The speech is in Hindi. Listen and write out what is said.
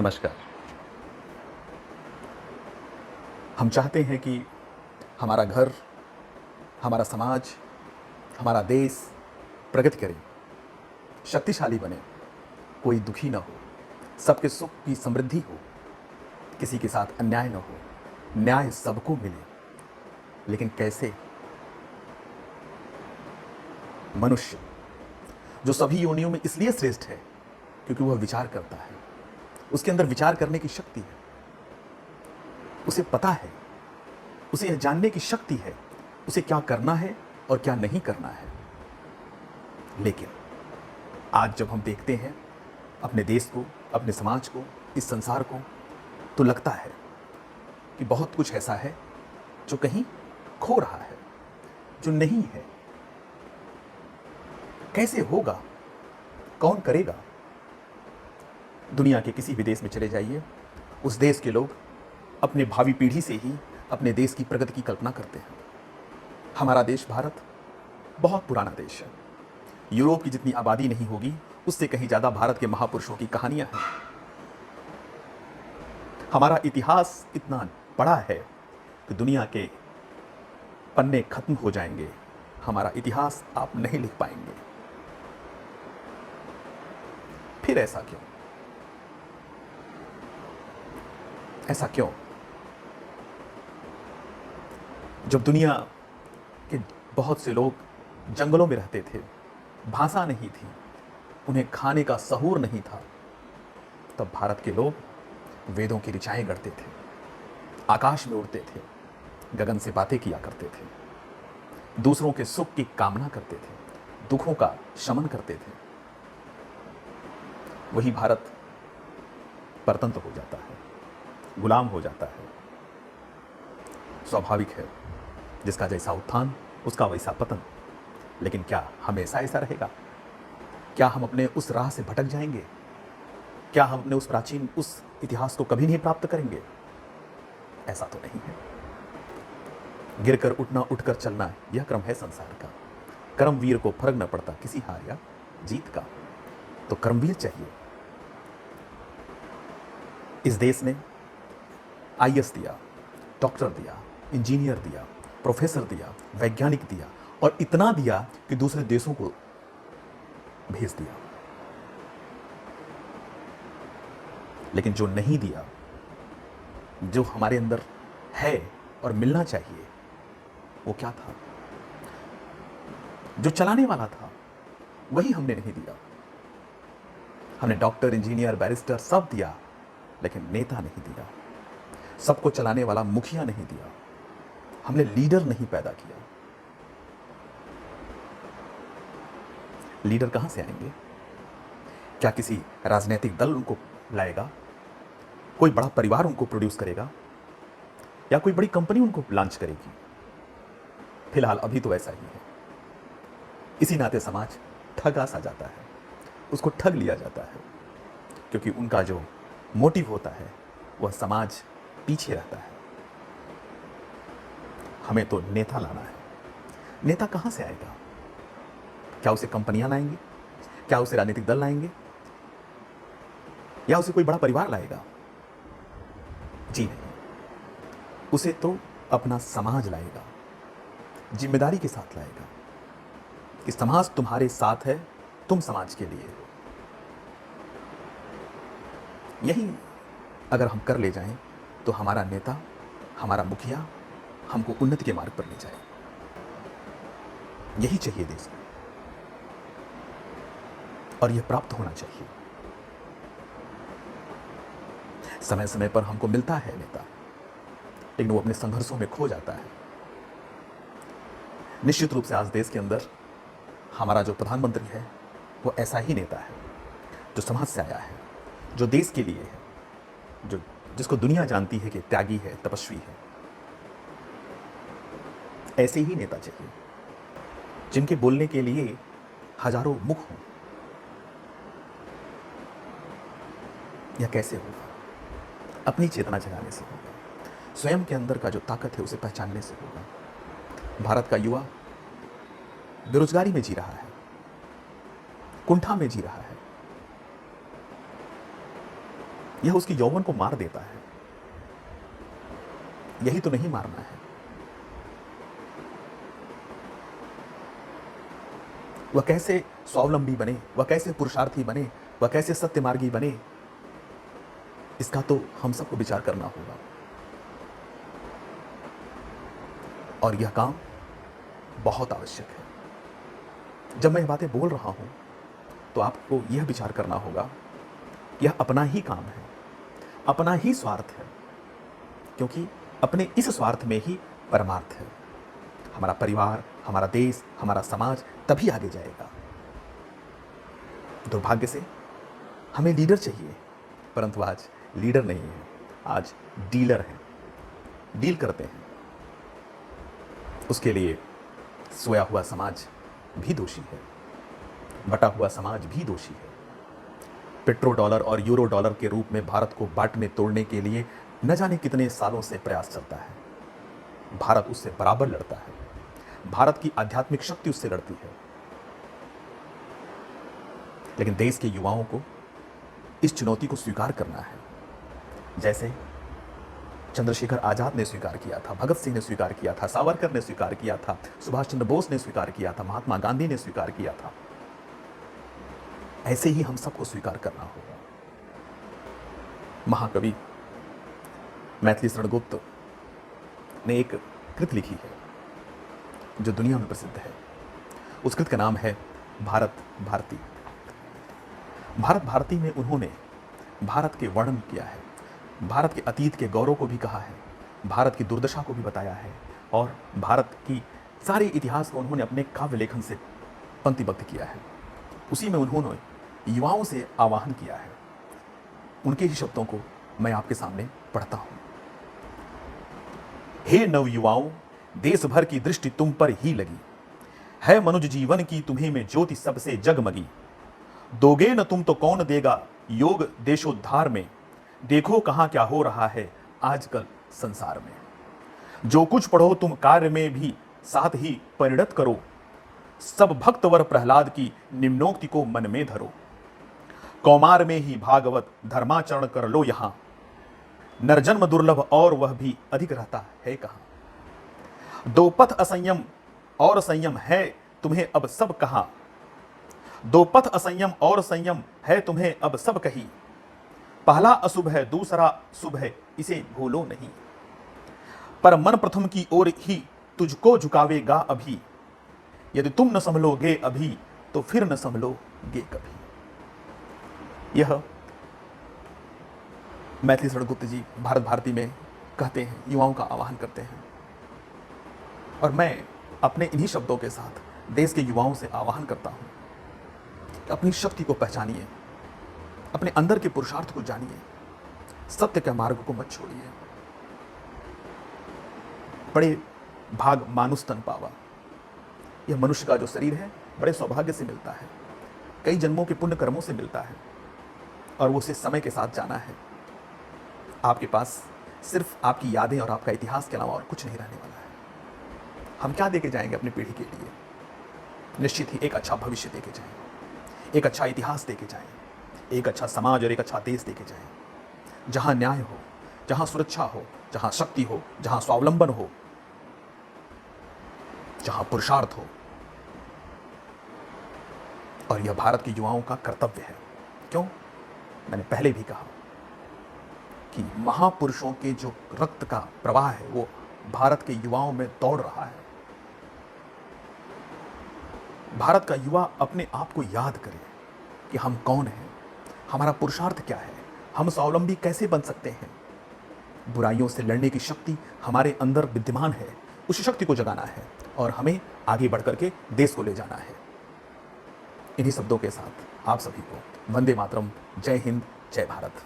नमस्कार। हम चाहते हैं कि हमारा घर, हमारा समाज, हमारा देश प्रगति करे, शक्तिशाली बने, कोई दुखी ना हो, सबके सुख की समृद्धि हो, किसी के साथ अन्याय ना हो, न्याय सबको मिले। लेकिन कैसे? मनुष्य जो सभी योनियों में इसलिए श्रेष्ठ है क्योंकि वह विचार करता है, उसके अंदर विचार करने की शक्ति है, उसे पता है, उसे यह जानने की शक्ति है उसे क्या करना है और क्या नहीं करना है। लेकिन आज जब हम देखते हैं अपने देश को, अपने समाज को, इस संसार को, तो लगता है कि बहुत कुछ ऐसा है जो कहीं खो रहा है, जो नहीं है। कैसे होगा? कौन करेगा? दुनिया के किसी भी देश में चले जाइए, उस देश के लोग अपने भावी पीढ़ी से ही अपने देश की प्रगति की कल्पना करते हैं। हमारा देश भारत बहुत पुराना देश है। यूरोप की जितनी आबादी नहीं होगी, उससे कहीं ज्यादा भारत के महापुरुषों की कहानियां हैं। हमारा इतिहास इतना बड़ा है कि दुनिया के पन्ने खत्म हो जाएंगे, हमारा इतिहास आप नहीं लिख पाएंगे। फिर ऐसा क्यों? ऐसा क्यों? जब दुनिया के बहुत से लोग जंगलों में रहते थे, भाषा नहीं थी, उन्हें खाने का सहूर नहीं था, तब भारत के लोग वेदों की ऋचाएं गढ़ते थे, आकाश में उड़ते थे, गगन से बातें किया करते थे, दूसरों के सुख की कामना करते थे, दुखों का शमन करते थे। वही भारत परतंत्र हो जाता है, गुलाम हो जाता है। स्वाभाविक है, जिसका जैसा उत्थान उसका वैसा पतन। लेकिन क्या हमेशा ऐसा रहेगा? क्या हम अपने उस राह से भटक जाएंगे? क्या हम अपने उस प्राचीन, उस इतिहास को कभी नहीं प्राप्त करेंगे? ऐसा तो नहीं है। गिरकर उठना, उठकर चलना, यह क्रम है संसार का। कर्मवीर को फर्क न पड़ता किसी हार या जीत का। तो कर्मवीर चाहिए। इस देश ने आईएएस दिया, डॉक्टर दिया, इंजीनियर दिया, प्रोफेसर दिया, वैज्ञानिक दिया, और इतना दिया कि दूसरे देशों को भेज दिया। लेकिन जो नहीं दिया, जो हमारे अंदर है और मिलना चाहिए, वो क्या था? जो चलाने वाला था, वही हमने नहीं दिया। हमने डॉक्टर, इंजीनियर, बैरिस्टर सब दिया, लेकिन नेता नहीं दिया। सबको चलाने वाला मुखिया नहीं दिया। हमने लीडर नहीं पैदा किया। लीडर कहां से आएंगे? क्या किसी राजनीतिक दल उनको लाएगा? कोई बड़ा परिवार उनको प्रोड्यूस करेगा? या कोई बड़ी कंपनी उनको लॉन्च करेगी? फिलहाल अभी तो ऐसा ही है। इसी नाते समाज ठगा सा जाता है, उसको ठग लिया जाता है, क्योंकि उनका जो मोटिव होता है वह समाज पीछे रहता है। हमें तो नेता लाना है। नेता कहां से आएगा? क्या उसे कंपनियां लाएंगी? क्या उसे राजनीतिक दल लाएंगे? या उसे कोई बड़ा परिवार लाएगा? जी नहीं, उसे तो अपना समाज लाएगा, जिम्मेदारी के साथ लाएगा कि समाज तुम्हारे साथ है, तुम समाज के लिए हो। यही अगर हम कर ले जाएं तो हमारा नेता, हमारा मुखिया हमको उन्नति के मार्ग पर ले जाए। यही चाहिए देश को, और यह प्राप्त होना चाहिए। समय समय पर हमको मिलता है नेता, लेकिन वो अपने संघर्षों में खो जाता है। निश्चित रूप से आज देश के अंदर हमारा जो प्रधानमंत्री है वो ऐसा ही नेता है, जो समाज से आया है, जो देश के लिए है, जो जिसको दुनिया जानती है कि त्यागी है, तपस्वी है। ऐसे ही नेता चाहिए, जिनके बोलने के लिए हजारों मुख हों। यह कैसे होगा? अपनी चेतना जगाने से होगा, स्वयं के अंदर का जो ताकत है उसे पहचानने से होगा। भारत का युवा बेरोजगारी में जी रहा है, कुंठा में जी रहा है। यह उसकी यौवन को मार देता है। यही तो नहीं मारना है। वह कैसे स्वावलंबी बने, वह कैसे पुरुषार्थी बने, वह कैसे सत्यमार्गी बने, इसका तो हम सबको विचार करना होगा। और यह काम बहुत आवश्यक है। जब मैं ये बातें बोल रहा हूं तो आपको यह विचार करना होगा, यह अपना ही काम है, अपना ही स्वार्थ है, क्योंकि अपने इस स्वार्थ में ही परमार्थ है। हमारा परिवार, हमारा देश, हमारा समाज तभी आगे जाएगा। दुर्भाग्य से हमें लीडर चाहिए, परंतु आज लीडर नहीं है, आज डीलर है, डील करते हैं। उसके लिए सोया हुआ समाज भी दोषी है, बटा हुआ समाज भी दोषी है। पेट्रो डॉलर और यूरो डॉलर के रूप में भारत को बांटने तोड़ने के लिए न जाने कितने सालों से प्रयास चलता है। भारत उससे बराबर लड़ता है, भारत की आध्यात्मिक शक्ति उससे लड़ती है। लेकिन देश के युवाओं को इस चुनौती को स्वीकार करना है, जैसे चंद्रशेखर आजाद ने स्वीकार किया था, भगत सिंह ने स्वीकार किया था, सावरकर ने स्वीकार किया था, सुभाष चंद्र बोस ने स्वीकार किया था, महात्मा गांधी ने स्वीकार किया था। ऐसे ही हम सबको स्वीकार करना होगा। महाकवि मैथिली शरण गुप्त ने एक कृत लिखी है जो दुनिया में प्रसिद्ध है। उस कृत का नाम है भारत भारती। भारत भारती में उन्होंने भारत के वर्णन किया है, भारत के अतीत के गौरव को भी कहा है, भारत की दुर्दशा को भी बताया है, और भारत की सारे इतिहास को उन्होंने अपने काव्य लेखन से पंक्तिबद्ध किया है। उसी में उन्होंने युवाओं से आह्वान किया है। उनके ही शब्दों को मैं आपके सामने पढ़ता हूं। हे नव युवाओं, देश भर की दृष्टि तुम पर ही लगी है, मनुज जीवन की तुम्हें में ज्योति सबसे जगमगी। दोगे न तुम तो कौन देगा योग देशोद्धार में, देखो कहां क्या हो रहा है आजकल संसार में। जो कुछ पढ़ो तुम कार्य में भी साथ ही परिणत करो, सब भक्तवर प्रहलाद की निम्नोक्ति को मन में धरो। कौमार में ही भागवत धर्माचरण कर लो यहां, नरजन्म दुर्लभ और वह भी अधिक रहता है कहां। दो पथ असंयम और संयम है तुम्हें अब सब कहां, दो पथ असंयम और संयम है तुम्हें अब सब कही। पहला अशुभ है दूसरा शुभ है इसे भूलो नहीं, पर मन प्रथम की ओर ही तुझको झुकावेगा अभी। यदि तुम न संभलोगे अभी तो फिर न संभलोगे कभी। यह मैथिली शरण गुप्त जी भारत भारती में कहते हैं, युवाओं का आह्वान करते हैं। और मैं अपने इन्हीं शब्दों के साथ देश के युवाओं से आह्वान करता हूं कि अपनी शक्ति को पहचानिए, अपने अंदर के पुरुषार्थ को जानिए, सत्य के मार्ग को मत छोड़िए। बड़े भाग मानुष तन पावा, यह मनुष्य का जो शरीर है बड़े सौभाग्य से मिलता है, कई जन्मों के पुण्य कर्मों से मिलता है, और वो उसे समय के साथ जाना है। आपके पास सिर्फ आपकी यादें और आपका इतिहास के अलावा और कुछ नहीं रहने वाला है। हम क्या देके जाएंगे अपनी पीढ़ी के लिए? निश्चित ही एक अच्छा भविष्य देके जाएंगे, एक अच्छा इतिहास देके जाएंगे, एक अच्छा समाज और एक अच्छा देश देके जाएंगे, जहां न्याय हो, जहां सुरक्षा हो, जहां शक्ति हो, जहां स्वावलंबन हो, जहां पुरुषार्थ हो। और यह भारत के युवाओं का कर्तव्य है। क्यों? मैंने पहले भी कहा कि महापुरुषों के जो रक्त का प्रवाह है वो भारत के युवाओं में दौड़ रहा है। भारत का युवा अपने आप को याद करे कि हम कौन हैं, हमारा पुरुषार्थ क्या है, हम स्वावलंबी कैसे बन सकते हैं। बुराइयों से लड़ने की शक्ति हमारे अंदर विद्यमान है, उस शक्ति को जगाना है और हमें आगे बढ़ करके देश को ले जाना है। इन्हीं शब्दों के साथ आप सभी को वंदे मातरम, जय हिंद, जय भारत।